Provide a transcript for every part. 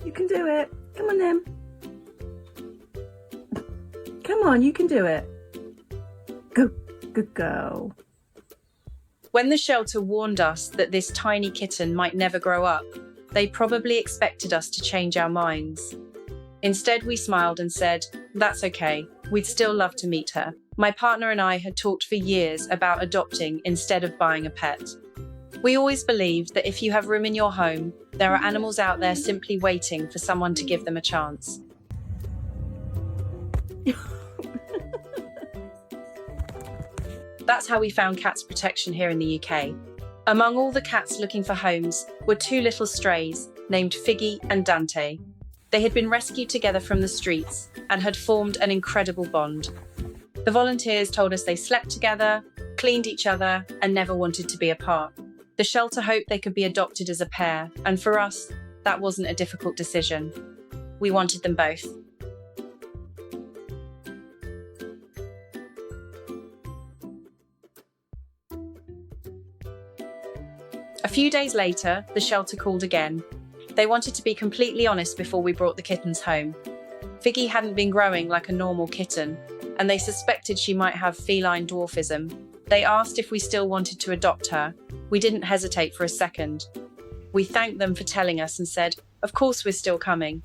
You can do it. Come on then. Come on, you can do it. Go, good girl. When the shelter warned us that this tiny kitten might never grow up, they probably expected us to change our minds. Instead, we smiled and said, "That's okay, we'd still love to meet her." My partner and I had talked for years about adopting instead of buying a pet. We always believed that if you have room in your home, there are animals out there simply waiting for someone to give them a chance. That's how we found Cats Protection here in the UK. Among all the cats looking for homes were two little strays named Figgy and Dante. They had been rescued together from the streets and had formed an incredible bond. The volunteers told us they slept together, cleaned each other, and never wanted to be apart. The shelter hoped they could be adopted as a pair, and for us, that wasn't a difficult decision. We wanted them both. A few days later, the shelter called again. They wanted to be completely honest before we brought the kittens home. Figgy hadn't been growing like a normal kitten, and they suspected she might have feline dwarfism. They asked if we still wanted to adopt her. We didn't hesitate for a second. We thanked them for telling us and said, "Of course we're still coming."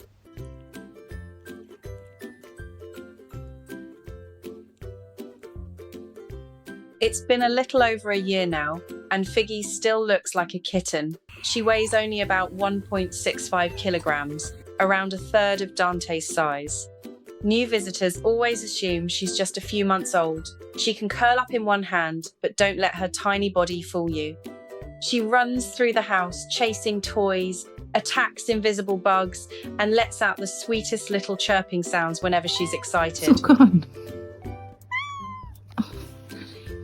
It's been a little over a year now, and Figgy still looks like a kitten. She weighs only about 1.65 kilograms, around a third of Dante's size. New visitors always assume she's just a few months old. She can curl up in one hand, but don't let her tiny body fool you. She runs through the house, chasing toys, attacks invisible bugs, and lets out the sweetest little chirping sounds whenever she's excited. It's all gone. Oh,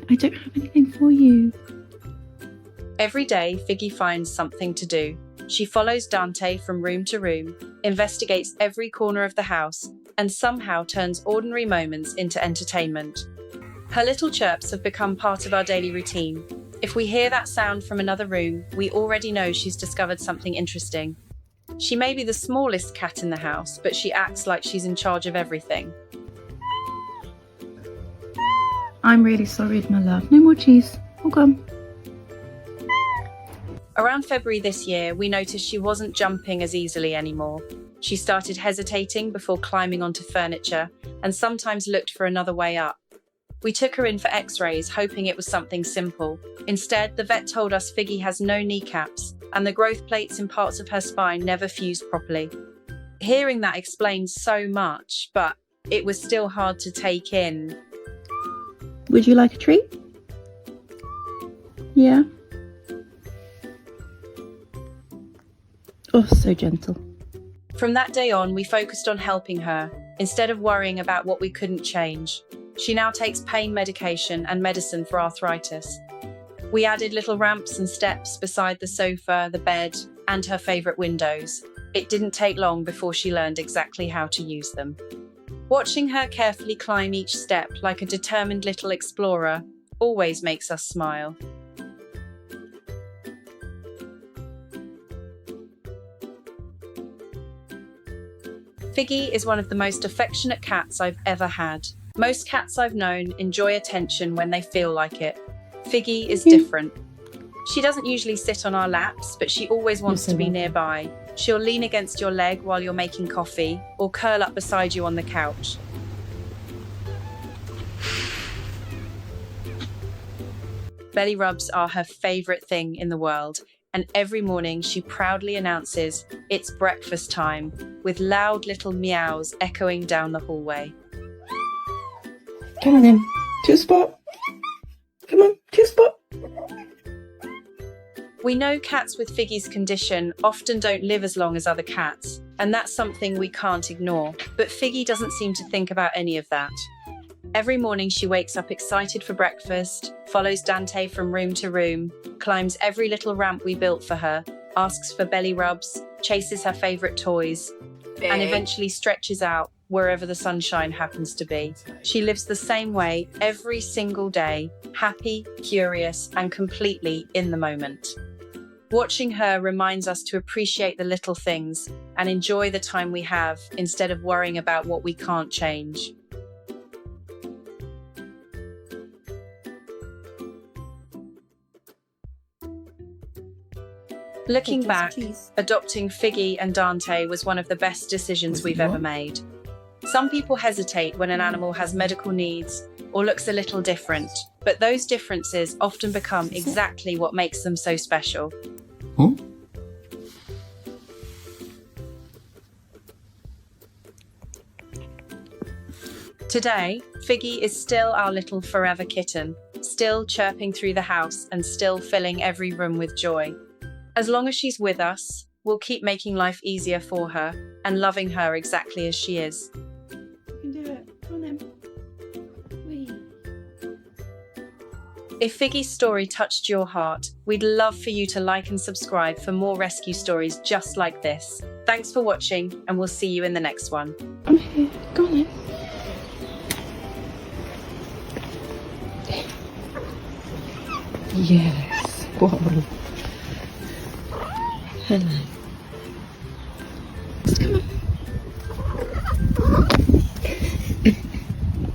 I don't have anything for you. Every day, Figgy finds something to do. She follows Dante from room to room, investigates every corner of the house, and somehow turns ordinary moments into entertainment. Her little chirps have become part of our daily routine. If we hear that sound from another room, we already know she's discovered something interesting. She may be the smallest cat in the house, but she acts like she's in charge of everything. I'm really sorry, my love. No more cheese. All gone. Around February this year, we noticed she wasn't jumping as easily anymore. She started hesitating before climbing onto furniture and sometimes looked for another way up. We took her in for x-rays, hoping it was something simple. Instead, the vet told us Figgy has no kneecaps and the growth plates in parts of her spine never fused properly. Hearing that explains so much, but it was still hard to take in. Would you like a treat? Yeah. Oh, so gentle. From that day on, we focused on helping her, instead of worrying about what we couldn't change. She now takes pain medication and medicine for arthritis. We added little ramps and steps beside the sofa, the bed, and her favourite windows. It didn't take long before she learned exactly how to use them. Watching her carefully climb each step like a determined little explorer always makes us smile. Figgy is one of the most affectionate cats I've ever had. Most cats I've known enjoy attention when they feel like it. Figgy is different. She doesn't usually sit on our laps, but she always wants to be nearby. She'll lean against your leg while you're making coffee, or curl up beside you on the couch. Belly rubs are her favourite thing in the world, and every morning she proudly announces it's breakfast time, with loud little meows echoing down the hallway. Come on then. To a spot. Come on, to a spot. We know cats with Figgy's condition often don't live as long as other cats, and that's something we can't ignore. But Figgy doesn't seem to think about any of that. Every morning she wakes up excited for breakfast, follows Dante from room to room, climbs every little ramp we built for her, asks for belly rubs, chases her favourite toys, and eventually stretches out wherever the sunshine happens to be. She lives the same way every single day, happy, curious, and completely in the moment. Watching her reminds us to appreciate the little things and enjoy the time we have instead of worrying about what we can't change. Looking back, adopting Figgy and Dante was one of the best decisions we've ever made. Some people hesitate when an animal has medical needs or looks a little different, but those differences often become exactly what makes them so special. Huh? Today, Figgy is still our little forever kitten, still chirping through the house and still filling every room with joy. As long as she's with us, we'll keep making life easier for her and loving her exactly as she is. You can do it. Come on then. Wee. If Figgy's story touched your heart, we'd love for you to like and subscribe for more rescue stories just like this. Thanks for watching, and we'll see you in the next one. I'm here. Go on then. Yes. Whoa. Hello. Come on.